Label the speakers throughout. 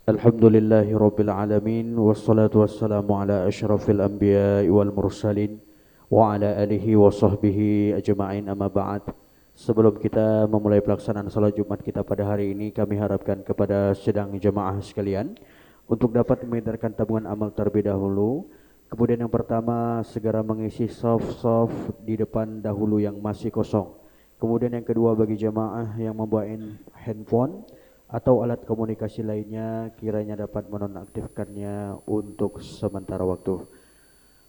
Speaker 1: Alhamdulillahi Rabbil Alamin. Wassalatu wassalamu ala ashrafil anbiya wal mursalin wa ala alihi wa sahbihi ajma'in, amma ba'd. Sebelum kita memulai pelaksanaan salat Jumat kita pada hari ini, kami harapkan kepada sedang jemaah sekalian untuk dapat mengedarkan tabungan amal terlebih dahulu. Kemudian yang pertama, segera mengisi saf-saf di depan dahulu yang masih kosong. Kemudian yang kedua, bagi jemaah yang membawa handphone atau alat komunikasi lainnya, kiranya dapat menonaktifkannya untuk sementara waktu.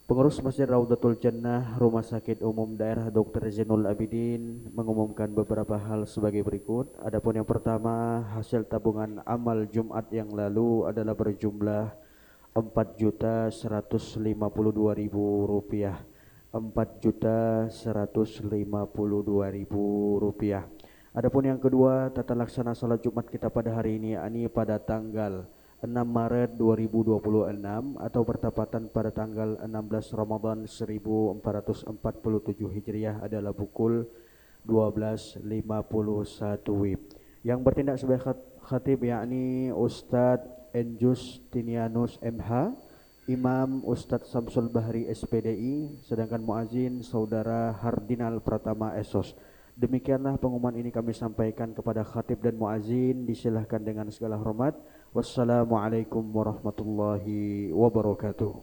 Speaker 1: Pengurus Masjid Raudatul Jannah Rumah Sakit Umum Daerah Dr. Zainul Abidin mengumumkan beberapa hal sebagai berikut. Adapun yang pertama, hasil tabungan amal Jumat yang lalu adalah berjumlah Rp4.152.000. Rp4.152.000. Adapun yang kedua, tata laksana salat Jumat kita pada hari ini, yakni pada tanggal 6 Maret 2026 atau bertepatan pada tanggal 16 Ramadan 1447 Hijriah adalah pukul 12.51 WIB. Yang bertindak sebagai khatib yakni Ustadz Enjus Tinianus MH, Imam Ustadz Samsul Bahri SPDI, sedangkan muazin Saudara Hardinal Pratama Esos. Demikianlah pengumuman ini kami sampaikan kepada khatib dan muazin. Disilahkan dengan segala hormat. Wassalamualaikum warahmatullahi wabarakatuh.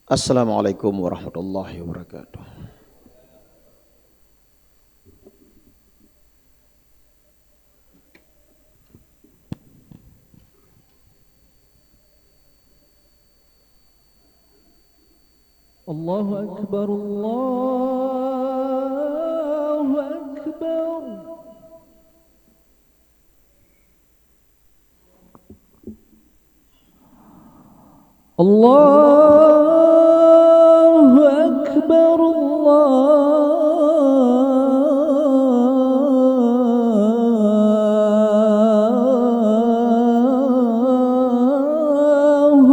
Speaker 2: Assalamualaikum warahmatullahi wabarakatuh.
Speaker 3: Allahu Akbar, Allahu Akbar. Allahu Akbar, Allahu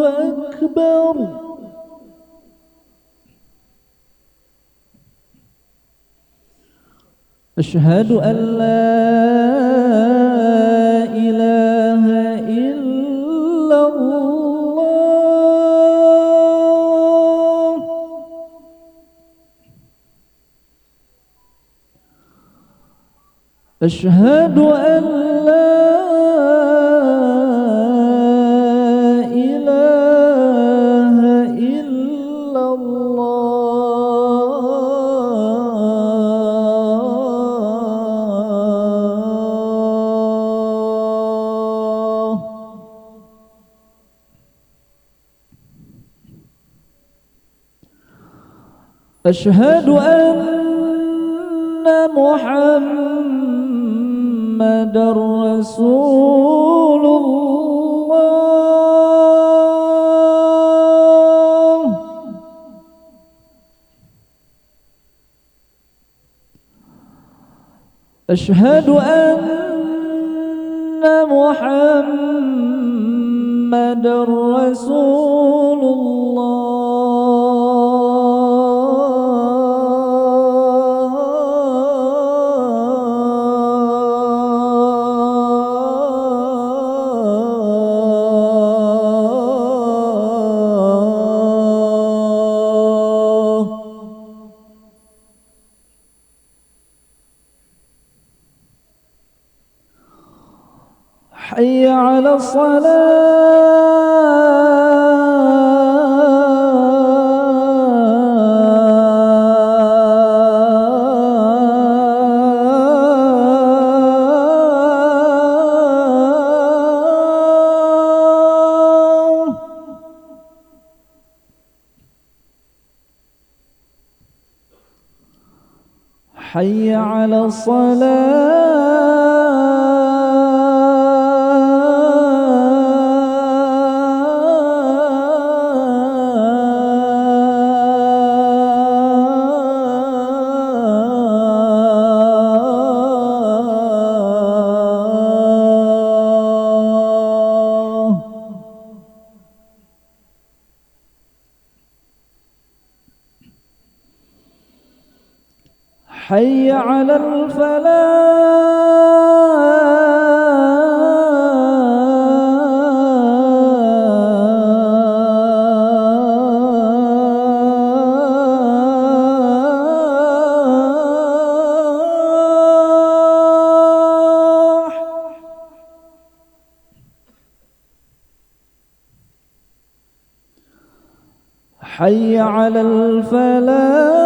Speaker 3: Akbar. أشهد أن لا إله إلا الله. أشهد أن لا إله إلا الله. أشهد أن محمد رسول الله. أشهد أن محمد رسول الله. حي على الصلاة. حي على الصلاة. حي على الفلاح. حي على الفلاح.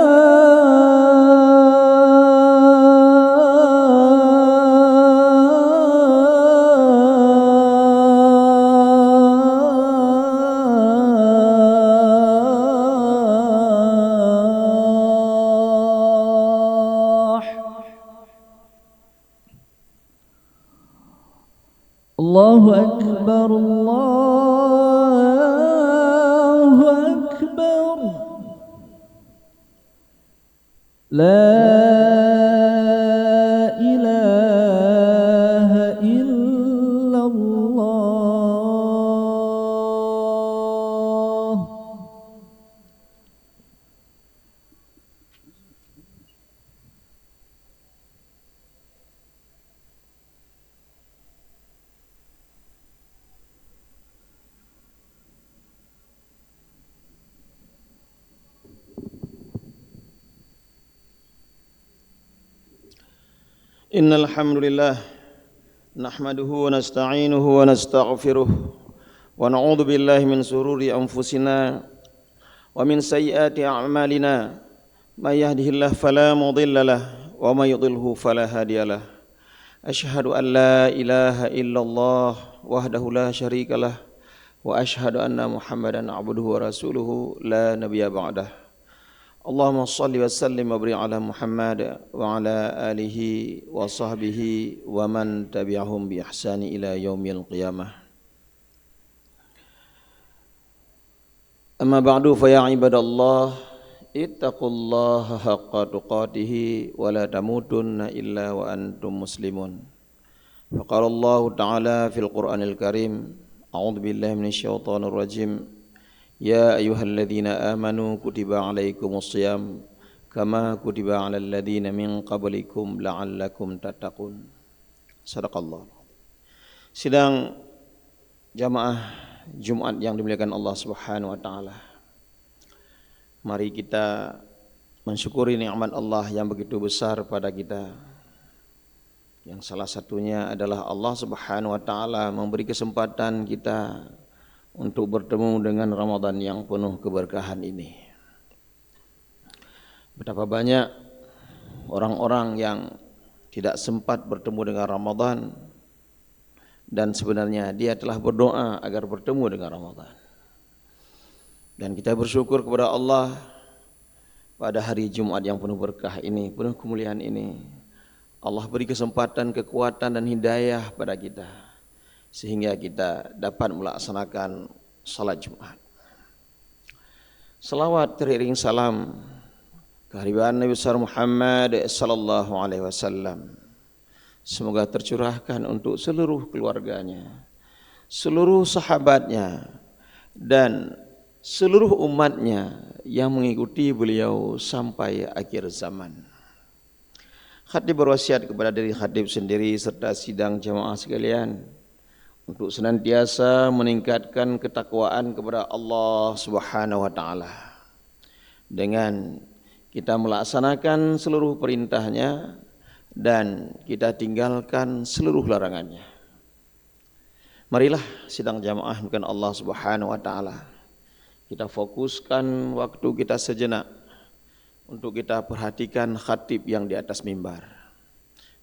Speaker 3: الله أكبر الله أكبر لا إله إلا الله.
Speaker 2: Innal hamdalillah nahmaduhu wa nasta'inuhu wa nastaghfiruh wa na'udzu billahi min shururi anfusina wa min sayyiati a'malina may yahdihillahu fala mudhillalah wa may yudhlilhu fala hadiyalah. Asyhadu an la ilaha illallah wahdahu la syarikalah wa asyhadu anna Muhammadan abduhu wa rasuluhu la nabiyya ba'dah. Allahumma salli wa sallim wa barik ala Muhammad wa ala alihi wa sahbihi wa man tabi'ahum bi ihsani ila yaumil qiyamah. Amma ba'du fa ya ibadallah ittaqullaha haqqa tuqatih wa la tamutunna illa wa antum muslimun. Faqala Allah ta'ala fil Qur'anil Karim, a'udzu billahi minasyaitonir rajim. Ya ayyuhalladzina amanu kutiba alaikumus shiyam kama kutiba alal ladzina min qablikum la'allakum tattaqun. Sadaqallah. Sidang jamaah Jumat yang dimuliakan Allah Subhanahu wa taala. Mari kita mensyukuri nikmat Allah yang begitu besar pada kita. Yang salah satunya adalah Allah Subhanahu wa taala memberi kesempatan kita untuk bertemu dengan Ramadan yang penuh keberkahan ini. Betapa banyak orang-orang yang tidak sempat bertemu dengan Ramadan dan sebenarnya dia telah berdoa agar bertemu dengan Ramadan. Dan kita bersyukur kepada Allah pada hari Jumat yang penuh berkah ini, penuh kemuliaan ini. Allah beri kesempatan, kekuatan dan hidayah pada kita sehingga kita dapat melaksanakan salat Jumat. Salawat teriring salam kehadiran Nabi besar Muhammad sallallahu alaihi wasallam semoga tercurahkan untuk seluruh keluarganya, seluruh sahabatnya dan seluruh umatnya yang mengikuti beliau sampai akhir zaman. Khatib berwasiat kepada diri khatib sendiri serta sidang jamaah sekalian untuk senantiasa meningkatkan ketakwaan kepada Allah Subhanahu wa taala dengan kita melaksanakan seluruh perintahnya dan kita tinggalkan seluruh larangannya. Marilah sidang jamaah bukan Allah Subhanahu wa taala. Kita fokuskan waktu kita sejenak untuk kita perhatikan khatib yang di atas mimbar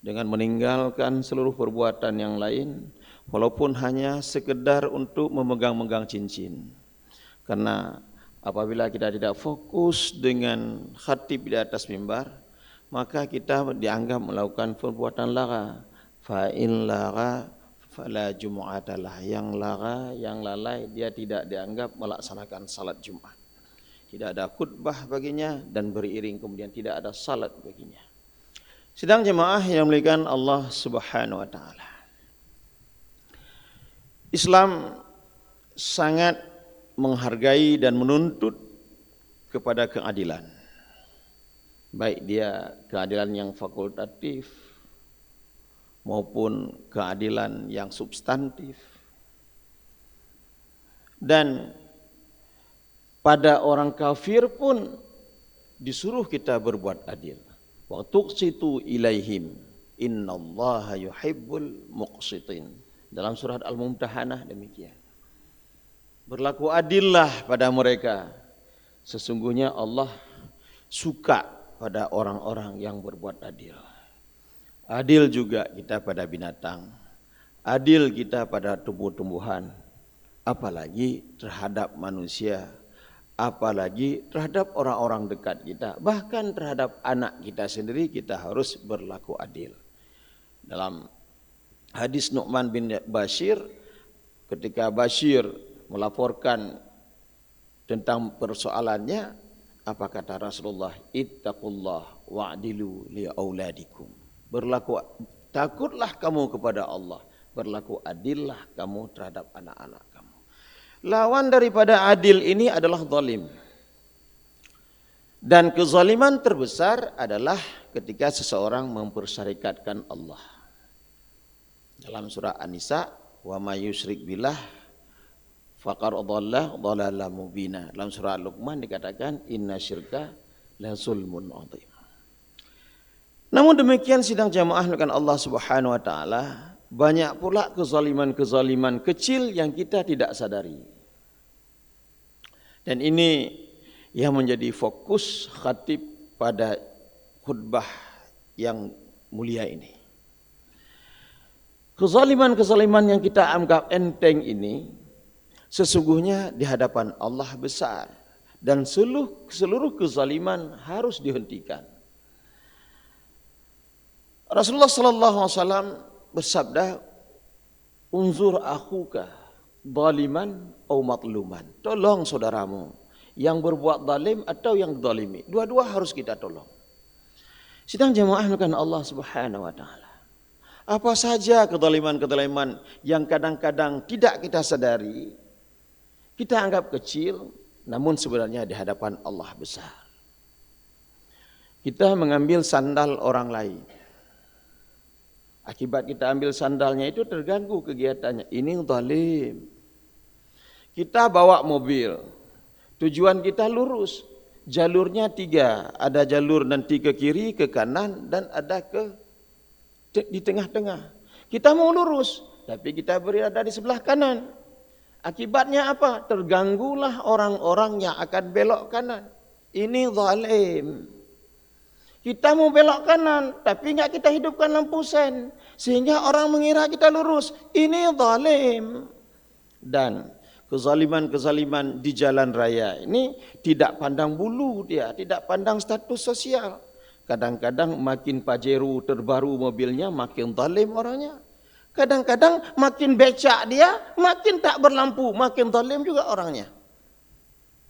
Speaker 2: dengan meninggalkan seluruh perbuatan yang lain walaupun hanya sekedar untuk memegang-megang cincin. Karena apabila kita tidak fokus dengan khatib di atas mimbar, maka kita dianggap melakukan perbuatan lara. Fa'in lara fala jumu'atalah. Yang lara, yang lalai, dia tidak dianggap melaksanakan salat Jumat. Tidak ada khutbah baginya dan beriring kemudian tidak ada salat baginya. Sidang jemaah yang dimuliakan Allah Subhanahu wa taala. Islam sangat menghargai dan menuntut kepada keadilan. baik dia keadilan yang fakultatif maupun keadilan yang substantif. Dan pada orang kafir pun disuruh kita berbuat adil. Wa tuqsitu ilaihim innallaha yuhibbul muqsitin. Dalam surat Al-Mumtahanah demikian. Berlaku adillah pada mereka. Sesungguhnya Allah suka pada orang-orang yang berbuat adil. Adil juga kita pada binatang. Adil kita pada tumbuh-tumbuhan. Apalagi terhadap manusia. Apalagi terhadap orang-orang dekat kita. Bahkan terhadap anak kita sendiri kita harus berlaku adil. Dalam hadis Nu'man bin Bashir, ketika Bashir melaporkan tentang persoalannya, apa kata Rasulullah? Ittaqullah wa'dilu li auladikum. Takutlah kamu kepada Allah, berlaku adillah kamu terhadap anak-anak kamu. Lawan daripada adil ini adalah zalim. Dan kezaliman terbesar adalah ketika seseorang mempersyarikatkan Allah. Dalam surah An-Nisa, wa may yusyrik billah faqad dhalla dhalalan mubina. Dalam surah Luqman dikatakan inna syirka la zulmun adzim. Namun demikian sidang jamaah dengan Allah Subhanahu wa taala, banyak pula kezaliman-kezaliman kecil yang kita tidak sadari. Dan ini yang menjadi fokus khatib pada khutbah yang mulia ini. Kezaliman-kezaliman yang kita anggap enteng ini sesungguhnya di hadapan Allah besar, dan seluruh kezaliman harus dihentikan. Rasulullah sallallahu alaihi wasallam bersabda, "Unzur akhuka zaliman atau matluman." Tolong saudaramu yang berbuat zalim atau yang zalimi. Dua-dua harus kita tolong. Sidang jamaah bukan Allah Subhanahu wa taala. Apa saja kezaliman-kezaliman yang kadang-kadang tidak kita sadari, kita anggap kecil, namun sebenarnya di hadapan Allah besar. Kita mengambil sandal orang lain. Akibat kita ambil sandalnya itu terganggu kegiatannya. Ini zalim. Kita bawa mobil. Tujuan kita lurus. Jalurnya 3. Ada jalur nanti ke kiri, ke kanan, dan ada di tengah-tengah. Kita mau lurus, tapi kita berada di sebelah kanan. Akibatnya apa? Terganggulah orang-orang yang akan belok kanan. Ini zalim. Kita mau belok kanan, tapi enggak kita hidupkan lampu sen, sehingga orang mengira kita lurus. Ini zalim. Dan kezaliman-kezaliman di jalan raya ini tidak pandang bulu dia, tidak pandang status sosial. Kadang-kadang makin Pajero terbaru mobilnya, makin zalim orangnya. Kadang-kadang makin becak dia, makin tak berlampu, makin zalim juga orangnya.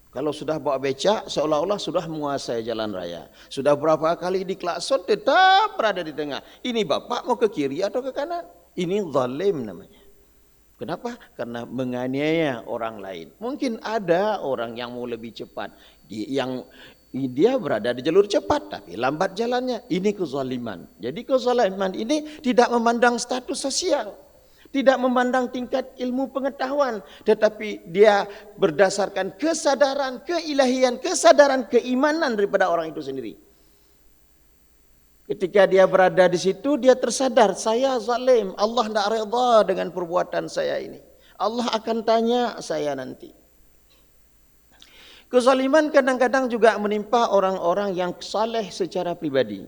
Speaker 2: Kalau sudah bawa becak, seolah-olah sudah menguasai jalan raya. Sudah berapa kali diklakson, tetap berada di tengah. Ini bapak mau ke kiri atau ke kanan? Ini zalim namanya. Kenapa? Karena menganiaya orang lain. Mungkin ada orang yang mau lebih cepat, dia berada di jalur cepat tapi lambat jalannya. Ini kezaliman. Jadi kezaliman ini tidak memandang status sosial, tidak memandang tingkat ilmu pengetahuan, tetapi dia berdasarkan kesadaran keilahian, kesadaran keimanan daripada orang itu sendiri. Ketika dia berada di situ, dia tersadar, saya zalim, Allah tidak redha dengan perbuatan saya ini. Allah akan tanya saya nanti. Kezaliman kadang-kadang juga menimpa orang-orang yang saleh secara pribadi,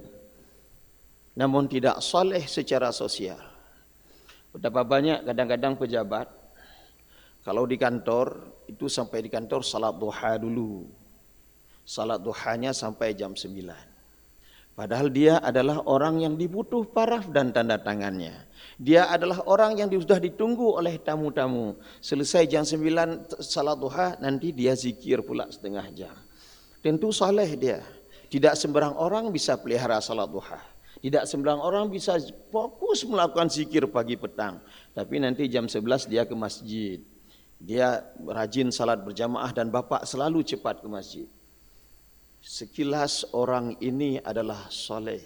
Speaker 2: namun tidak saleh secara sosial. Betapa banyak kadang-kadang pejabat, kalau di kantor, itu sampai di kantor salat duha dulu. Salat duhanya sampai jam 9. Padahal dia adalah orang yang dibutuh paraf dan tanda tangannya. Dia adalah orang yang sudah ditunggu oleh tamu-tamu. Selesai jam 9 salat duha, nanti dia zikir pula setengah jam. Tentu saleh dia. Tidak sembarang orang bisa pelihara salat duha. Tidak sembarang orang bisa fokus melakukan zikir pagi petang. Tapi nanti jam 11 dia ke masjid. Dia rajin salat berjamaah dan bapak selalu cepat ke masjid. sekilas orang ini adalah soleh,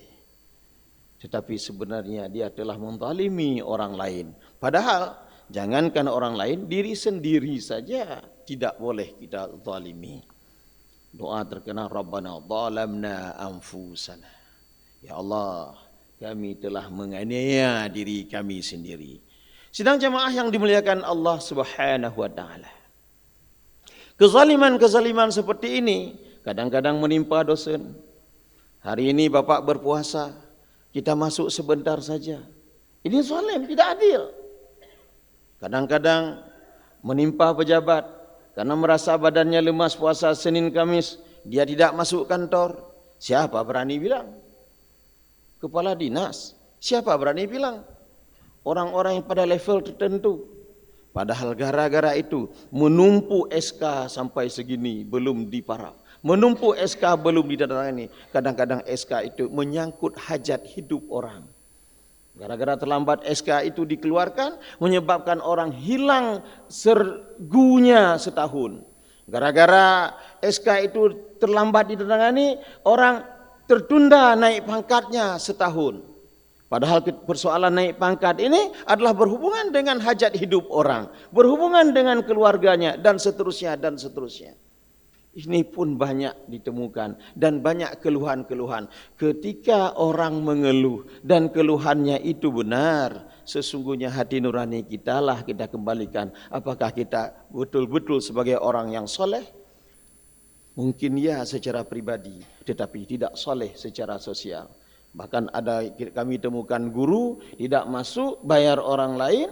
Speaker 2: tetapi sebenarnya dia telah menzalimi orang lain. Padahal jangankan orang lain, diri sendiri saja tidak boleh kita zalimi. Doa terkenal, Rabbana zalamna anfusana. Ya Allah, kami telah menganiaya diri kami sendiri. Sedang jemaah yang dimuliakan Allah Subhanahu wa taala, kezaliman-kezaliman seperti ini kadang-kadang menimpa dosen. Hari ini Bapak berpuasa, kita masuk sebentar saja. Ini zalim, tidak adil. Kadang-kadang menimpa pejabat karena merasa badannya lemas puasa Senin Kamis, dia tidak masuk kantor. Siapa berani bilang? Kepala dinas. Siapa berani bilang? Orang-orang yang pada level tertentu. Padahal gara-gara itu menumpu SK sampai segini belum diparaf. Menumpu SK belum ditandatangani. Kadang-kadang SK itu menyangkut hajat hidup orang. Gara-gara terlambat SK itu dikeluarkan, menyebabkan orang hilang sergunya setahun. Gara-gara SK itu terlambat ditandatangani, orang tertunda naik pangkatnya setahun. Padahal persoalan naik pangkat ini adalah berhubungan dengan hajat hidup orang, berhubungan dengan keluarganya, dan seterusnya, dan seterusnya. Ini pun banyak ditemukan dan banyak keluhan-keluhan. Ketika orang mengeluh dan keluhannya itu benar, sesungguhnya hati nurani kita lah kita kembalikan. Apakah kita betul-betul sebagai orang yang soleh? Mungkin ya secara pribadi, tetapi tidak soleh secara sosial. Bahkan ada kami temukan guru tidak masuk bayar orang lain.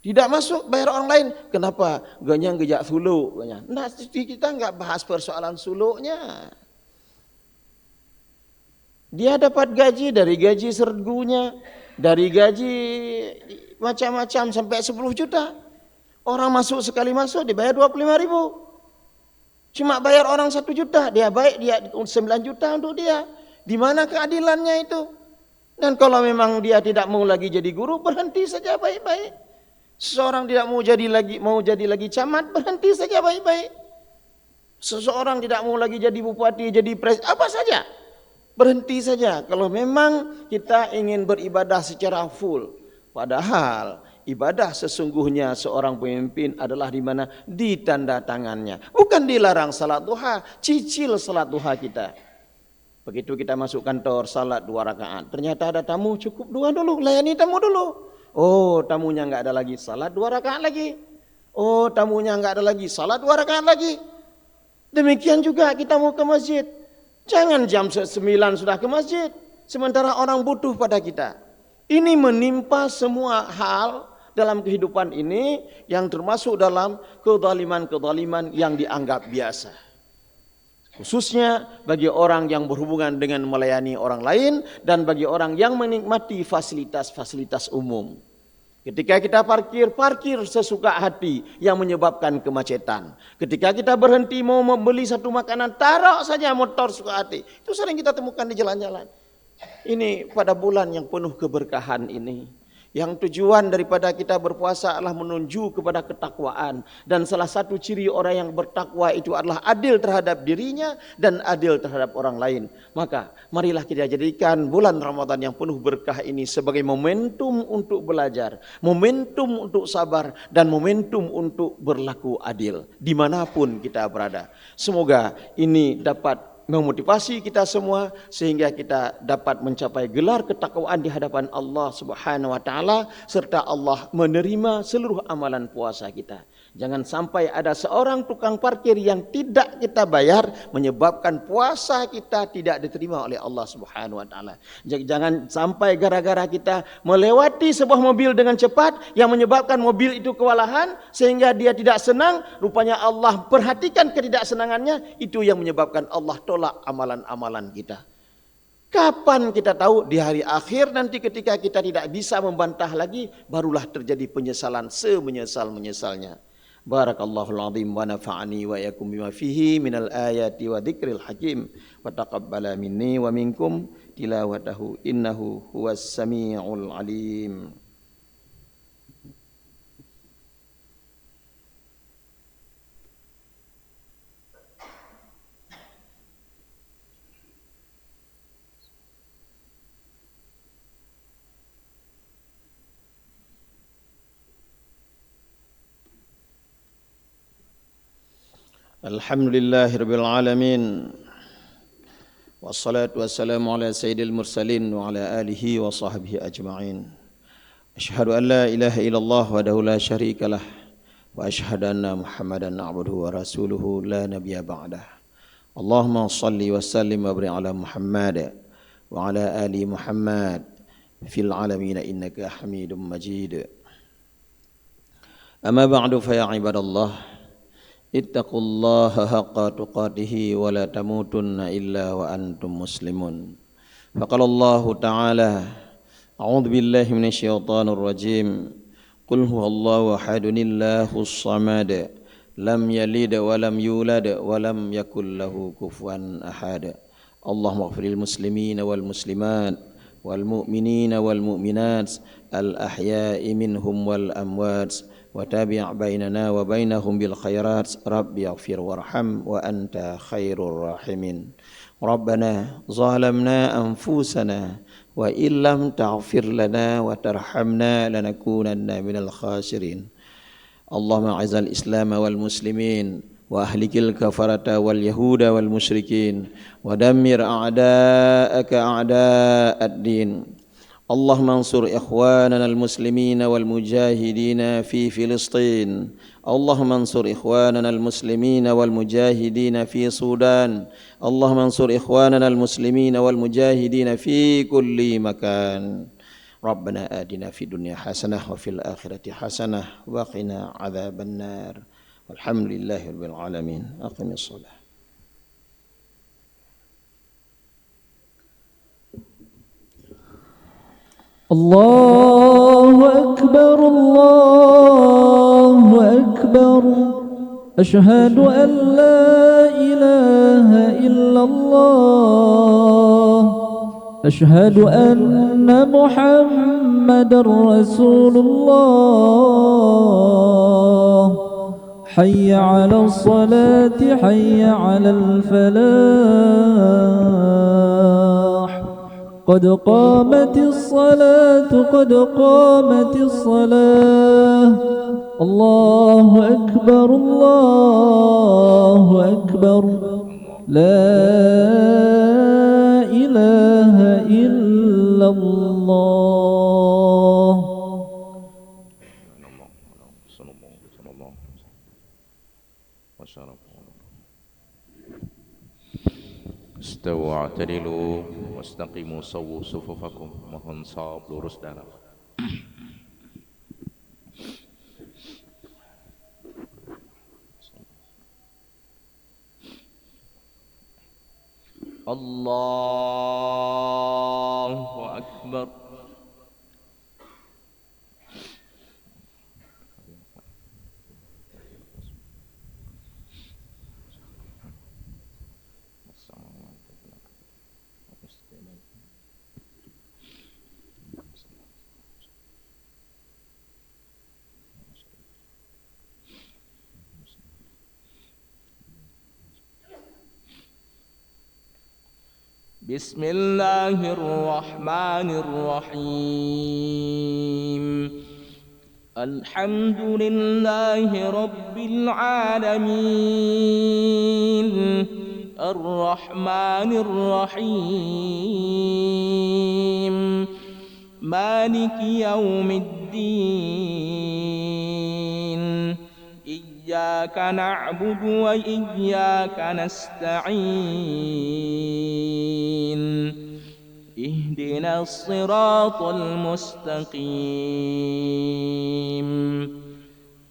Speaker 2: Tidak masuk bayar orang lain. Kenapa? Ganyang gejak suluk. Nah, kita enggak bahas persoalan suluknya. Dia dapat gaji dari gaji sergunya, dari gaji macam-macam sampai 10 juta. Orang masuk sekali masuk dibayar 25.000. Cuma bayar orang 1 juta, dia baik, dia 9 juta untuk dia. Di mana keadilannya itu? Dan kalau memang dia tidak mau lagi jadi guru, berhenti saja baik-baik. Seseorang tidak mau jadi lagi camat, berhenti saja baik-baik. Seseorang tidak mau lagi jadi bupati, jadi presiden, apa saja, berhenti saja. Kalau memang kita ingin beribadah secara full, padahal ibadah sesungguhnya seorang pemimpin adalah di mana? Di tanda tangannya. Bukan dilarang salat duha, cicil salat duha kita. Begitu kita masuk kantor, salat 2 rakaat. Ternyata ada tamu, cukup 2 dulu, layani tamu dulu. Oh, tamunya enggak ada lagi, salat 2 rakaat lagi. Oh, tamunya enggak ada lagi, salat 2 rakaat lagi. Demikian juga kita mau ke masjid. Jangan jam 9 sudah ke masjid, sementara orang butuh pada kita. Ini menimpa semua hal dalam kehidupan ini yang termasuk dalam kezaliman-kezaliman yang dianggap biasa. Khususnya bagi orang yang berhubungan dengan melayani orang lain dan bagi orang yang menikmati fasilitas-fasilitas umum. Ketika kita parkir sesuka hati yang menyebabkan kemacetan. Ketika kita berhenti mau membeli satu makanan, taruh saja motor suka hati. Itu sering kita temukan di jalan-jalan. Ini pada bulan yang penuh keberkahan ini, yang tujuan daripada kita berpuasa adalah menuju kepada ketakwaan. Dan salah satu ciri orang yang bertakwa itu adalah adil terhadap dirinya dan adil terhadap orang lain. Maka marilah kita jadikan bulan Ramadan yang penuh berkah ini sebagai momentum untuk belajar, momentum untuk sabar, dan momentum untuk berlaku adil dimanapun kita berada. Semoga ini dapat memotivasi kita semua sehingga kita dapat mencapai gelar ketakwaan di hadapan Allah Subhanahu wa taala serta Allah menerima seluruh amalan puasa kita. Jangan sampai ada seorang tukang parkir yang tidak kita bayar menyebabkan puasa kita tidak diterima oleh Allah Subhanahu wa taala. Jangan sampai gara-gara kita melewati sebuah mobil dengan cepat yang menyebabkan mobil itu kewalahan sehingga dia tidak senang, rupanya Allah perhatikan ketidaksenangannya, itu yang menyebabkan Allah tolak amalan-amalan kita. Kapan kita tahu? Di hari akhir nanti ketika kita tidak bisa membantah lagi, barulah terjadi penyesalan semenyesal-menyesalnya. Barakallahu al-azim wa nafa'ani wa yakum bima fihi minal ayati wa dzikril hakim wa taqabbala minni wa minkum tilawatahu innahu huwas samiul alim. Alhamdulillahirabbil alamin. Wassalatu wassalamu ala sayyidil mursalin wa ala alihi wa sahbihi ajma'in. Asyhadu an la ilaha illallah wahdahu la syarikalah wa asyhadu anna Muhammadan abduhu wa rasuluhu la nabiyya ba'dah. Allahumma shalli wa sallim wa barik ala Muhammad wa ala ali Muhammad fil alamin innaka Hamidum Majid. Amma ba'du fa ya ibadallah, ittaqullaha haqqa tuqatihi wa la tamutunna illa wa antum muslimun. Faqala Allah Ta'ala, a'udzu billahi minasyaitonir rajim. Qul huwallahu ahadun illahus samad, lam yalid wa lam yulad wa lam yakul lahu kufuwan ahad. Allahumma ighfiril muslimina wal muslimat wal mu'minina wal mu'minat al ahya'i minhum wal amwat wa tabi' bainana wa bainahum bil khairat. Rabbi ighfir warham wa anta khairur rahimin. Rabbana zalamna anfusana wa illam taghfir lana wa tarhamna lanakunanna minal khasirin. Allahumma a'izal islam wal muslimin wa ahlikil kafarata wal yahuda wal musyrikin wa dammir a'da'aka a'da'ad din. Allahumma ansur ikhwanana al-muslimina wal mujahidina fi Filistin. Allahumma ansur ikhwanana al-muslimina wal mujahidina fi Sudan. Allahumma ansur ikhwanana al-muslimina wal mujahidina fi kulli makan. Rabbana atina fid dunya hasanah wa fil akhirati hasanah wa qina adzaban nar. Walhamdulillahirabbil alamin. Aqimis shalah.
Speaker 3: الله أكبر الله أكبر أشهد أن لا إله إلا الله أشهد أن محمد رسول الله حي على الصلاة حي على الفلاح قد قامت الصلاة قد قامت الصلاة الله أكبر الله أكبر لا إله إلا الله.
Speaker 4: Istawu atadilu wastaqimu sawu sufufakum. Mohon sawab lurus darah. Allahu Akbar. Bismillahirrahmanirrahim. Alhamdulillahi rabbil alamin. Ar-Rahmanir-Rahim. Maliki yaumiddin. Iyyaka na'budu wa iyyaka nasta'in. Ihdinas siratal mustaqim.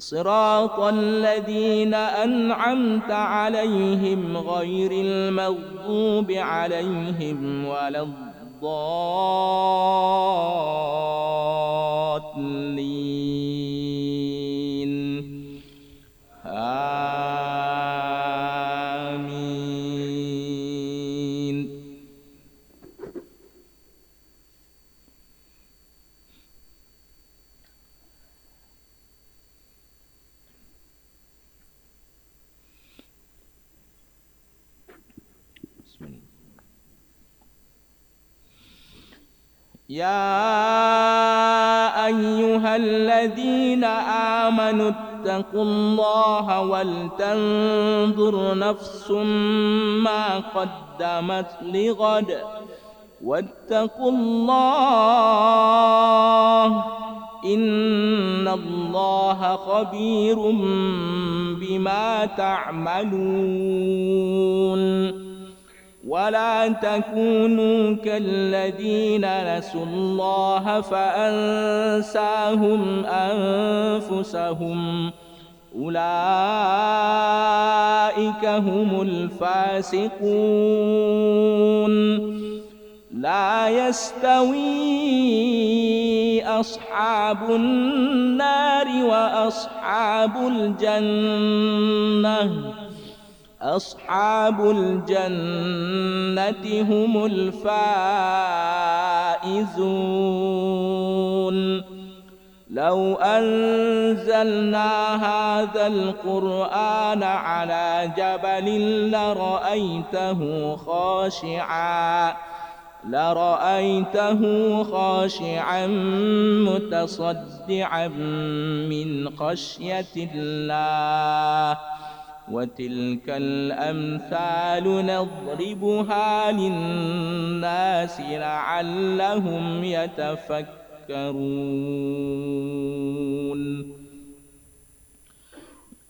Speaker 4: Siratal ladzina an'amta 'alaihim ghairil maghdubi 'alaihim waladdallin. Amin. Ya ayyuhalladzina amanu واتقوا الله ولتنظر نفس ما قدمت لغد واتقوا الله إن الله خبير بما تعملون ولا تكونوا كالذين نسوا الله فأنساهم أنفسهم أولئك هم الفاسقون لا يستوي أصحاب النار وأصحاب الجنة أصحاب الجنة هم الفائزون لو أنزلنا هذا القرآن على جبل لرأيته خاشعا متصدعا من خشية الله وتلك الأمثال نضربها للناس لعلهم يتفكرون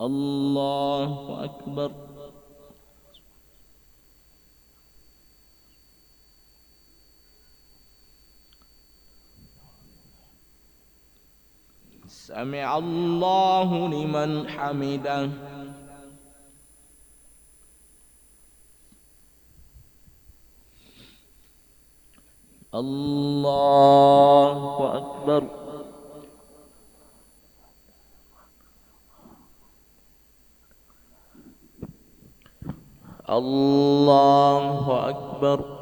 Speaker 4: الله أكبر سمع الله لمن حمده الله أكبر الله أكبر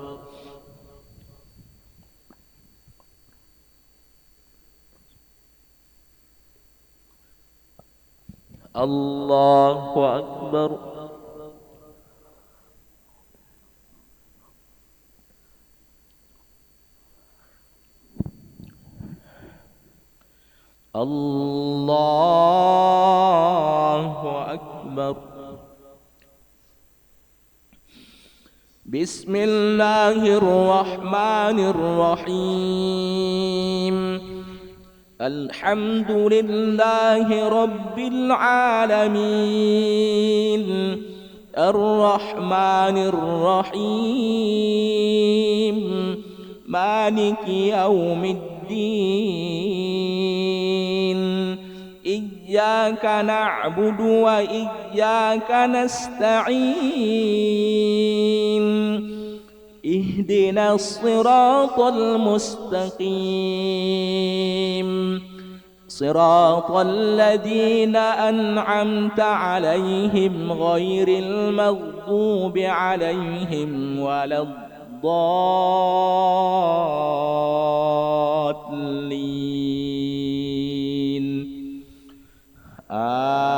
Speaker 4: الله أكبر الله أكبر بسم الله الرحمن الرحيم الحمد لله رب العالمين الرحمن الرحيم مالك يوم الدين إياك نعبد وإياك نستعين اهدنا الصراط المستقيم صراط الذين أنعمت عليهم غير المغضوب عليهم ولا الضالين آمين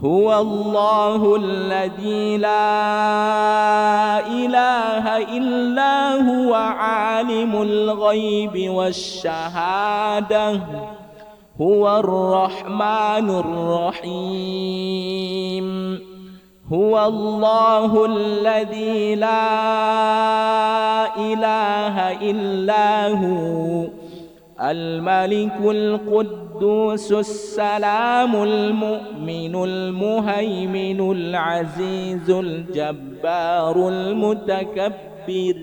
Speaker 4: هو الله الذي لا إله إلا هو عالم الغيب والشهادة هو الرحمن الرحيم هو الله الذي لا إله إلا هو الملك القدوس السلام المؤمن المهيمن العزيز الجبار المتكبر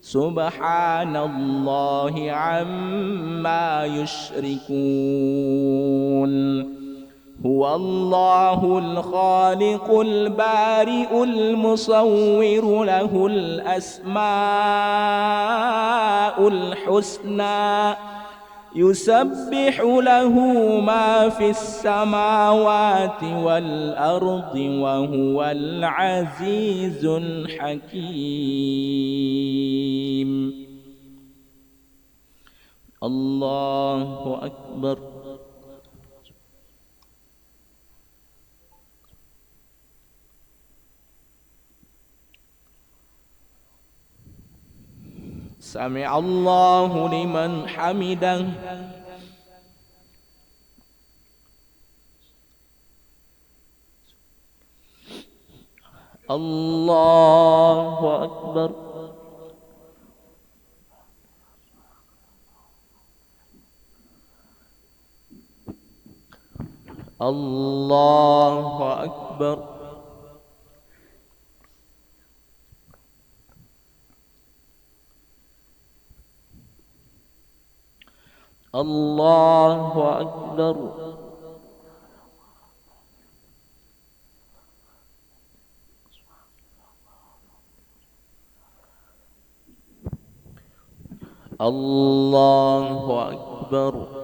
Speaker 4: سبحان الله عما يشركون هو الله الخالق البارئ المصور له الأسماء الحسنى يسبح له ما في السماوات والأرض وهو العزيز الحكيم الله أكبر سمع الله لمن حمده الله أكبر الله أكبر الله أكبر الله أكبر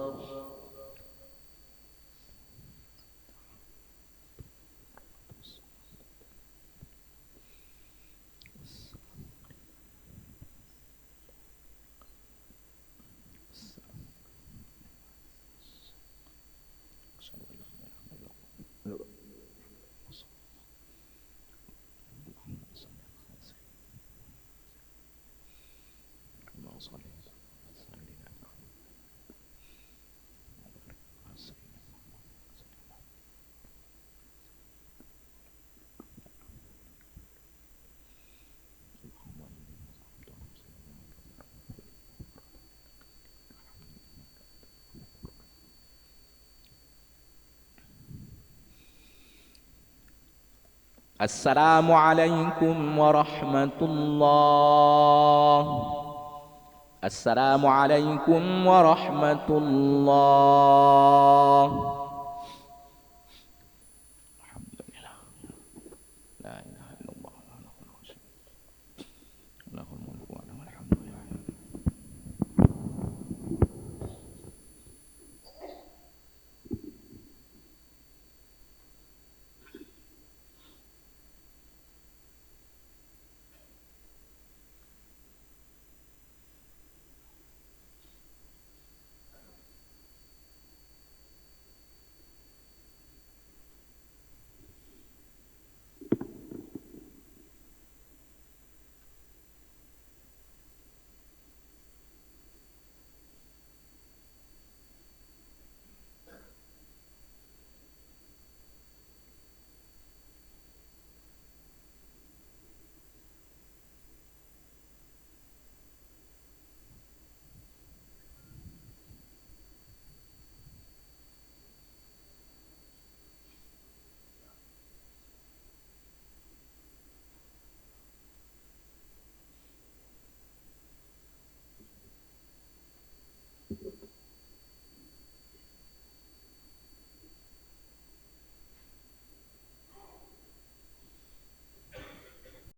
Speaker 4: السلام عليكم ورحمة الله السلام عليكم ورحمة الله الحمد لله لا إله